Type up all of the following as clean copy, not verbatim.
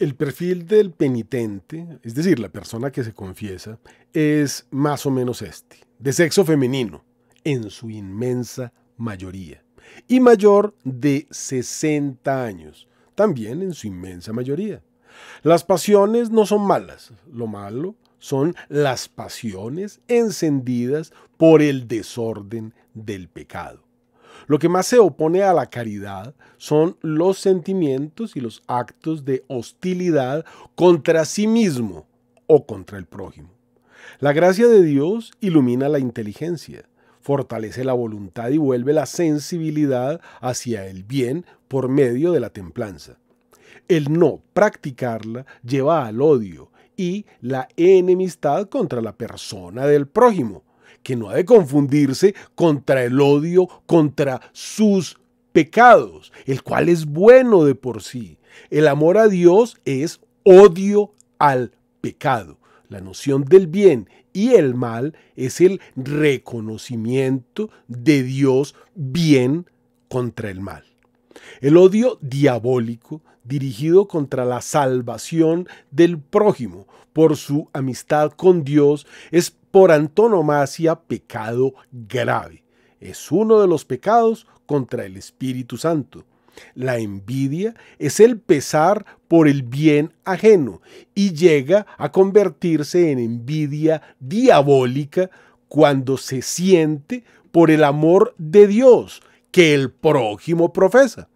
El perfil del penitente, es decir, la persona que se confiesa, es más o menos este, de sexo femenino, en su inmensa mayoría, y mayor de 60 años, también en su inmensa mayoría. Las pasiones no son malas, lo malo son las pasiones encendidas por el desorden del pecado. Lo que más se opone a la caridad son los sentimientos y los actos de hostilidad contra sí mismo o contra el prójimo. La gracia de Dios ilumina la inteligencia, fortalece la voluntad y vuelve la sensibilidad hacia el bien por medio de la templanza. El no practicarla lleva al odio y la enemistad contra la persona del prójimo, que no ha de confundirse contra el odio contra sus pecados, el cual es bueno de por sí. El amor a Dios es odio al pecado. La noción del bien y el mal es el reconocimiento de Dios bien contra el mal. El odio diabólico dirigido contra la salvación del prójimo por su amistad con Dios es por antonomasia pecado grave. Es uno de los pecados contra el Espíritu Santo. La envidia es el pesar por el bien ajeno y llega a convertirse en envidia diabólica cuando se siente por el amor de Dios que el prójimo profesa.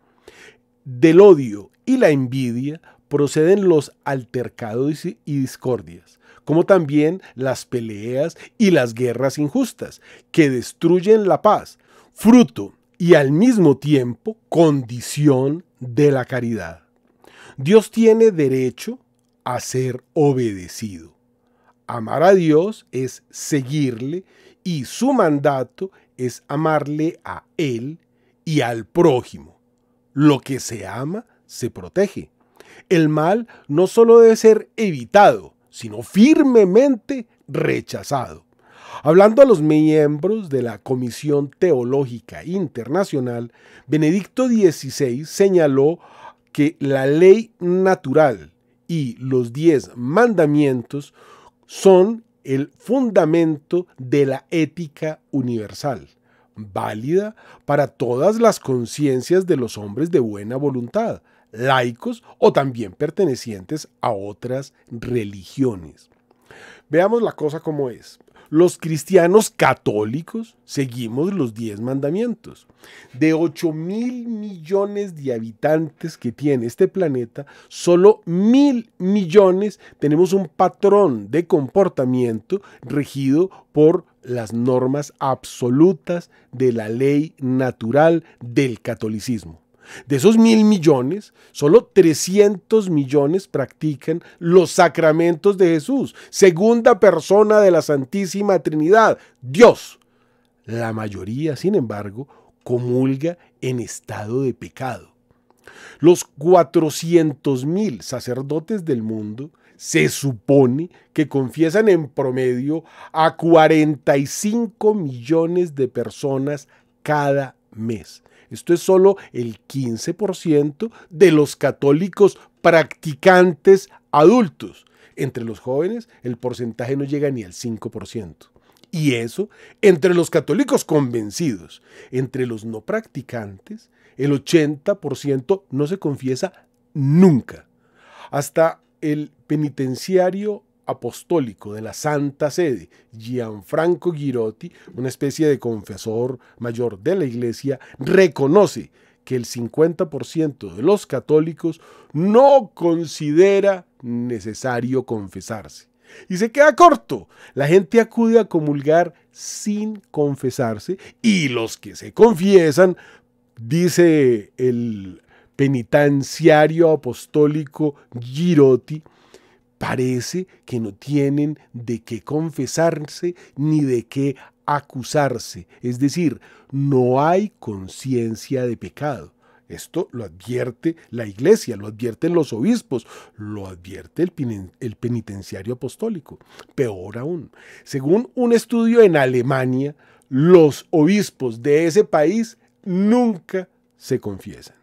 Del odio y la envidia proceden los altercados y discordias, como también las peleas y las guerras injustas, que destruyen la paz, fruto y al mismo tiempo condición de la caridad. Dios tiene derecho a ser obedecido. Amar a Dios es seguirle y su mandato es amarle a Él y al prójimo. Lo que se ama se protege. El mal no solo debe ser evitado, sino firmemente rechazado. Hablando a los miembros de la Comisión Teológica Internacional, Benedicto XVI señaló que la ley natural y los 10 mandamientos son el fundamento de la ética universal, válida para todas las conciencias de los hombres de buena voluntad, laicos o también pertenecientes a otras religiones. Veamos la cosa como es. Los cristianos católicos seguimos los 10 mandamientos. De 8.000 millones de habitantes que tiene este planeta, solo 1.000 millones tenemos un patrón de comportamiento regido por las normas absolutas de la ley natural del catolicismo. De esos 1.000 millones, solo 300 millones practican los sacramentos de Jesús, segunda persona de la Santísima Trinidad, Dios. La mayoría, sin embargo, comulga en estado de pecado. Los 400.000 sacerdotes del mundo se supone que confiesan en promedio a 45 millones de personas cada mes. Esto es solo el 15% de los católicos practicantes adultos. Entre los jóvenes el porcentaje no llega ni al 5%. Y eso entre los católicos convencidos. Entre los no practicantes, el 80% no se confiesa nunca. Hasta el penitenciario apostólico de la Santa Sede, Gianfranco Girotti, una especie de confesor mayor de la Iglesia, reconoce que el 50% de los católicos no considera necesario confesarse. Y se queda corto. La gente acude a comulgar sin confesarse y los que se confiesan, dice el penitenciario apostólico Girotti, parece que no tienen de qué confesarse ni de qué acusarse. Es decir, no hay conciencia de pecado. Esto lo advierte la Iglesia, lo advierten los obispos, lo advierte el penitenciario apostólico. Peor aún, según un estudio en Alemania, los obispos de ese país nunca se confiesan.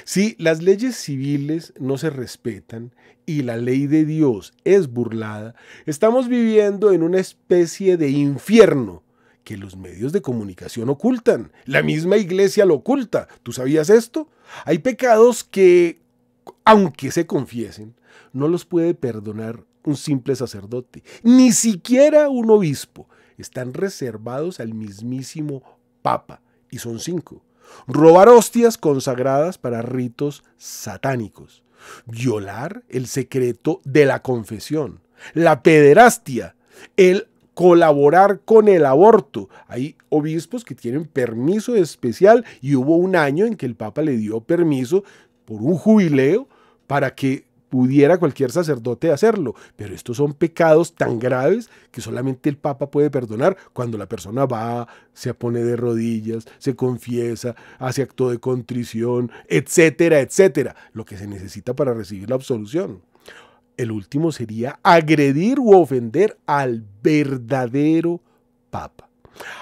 Si las leyes civiles no se respetan y la ley de Dios es burlada, estamos viviendo en una especie de infierno que los medios de comunicación ocultan. La misma iglesia lo oculta. ¿Tú sabías esto? Hay pecados que, aunque se confiesen, no los puede perdonar un simple sacerdote, ni siquiera un obispo. Están reservados al mismísimo Papa, y son 5. Robar hostias consagradas para ritos satánicos, violar el secreto de la confesión, la pederastia, el colaborar con el aborto. Hay obispos que tienen permiso especial y hubo un año en que el Papa le dio permiso por un jubileo para que pudiera cualquier sacerdote hacerlo, pero estos son pecados tan graves que solamente el Papa puede perdonar cuando la persona va, se pone de rodillas, se confiesa, hace acto de contrición, etcétera, etcétera, lo que se necesita para recibir la absolución. El último sería agredir u ofender al verdadero Papa.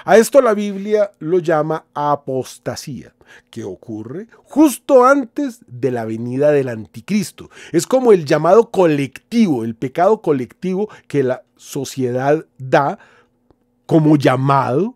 A esto la Biblia lo llama apostasía, que ocurre justo antes de la venida del anticristo. Es como el llamado colectivo, el pecado colectivo que la sociedad da como llamado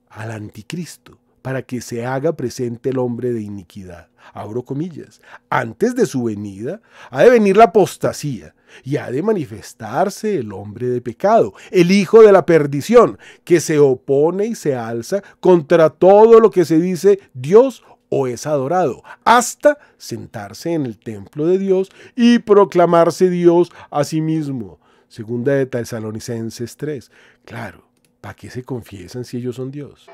al anticristo, para que se haga presente el hombre de iniquidad. Abro comillas. Antes de su venida, ha de venir la apostasía y ha de manifestarse el hombre de pecado, el hijo de la perdición, que se opone y se alza contra todo lo que se dice Dios o es adorado, hasta sentarse en el templo de Dios y proclamarse Dios a sí mismo. Segunda de Tesalonicenses 3. Claro, ¿para qué se confiesan si ellos son Dios?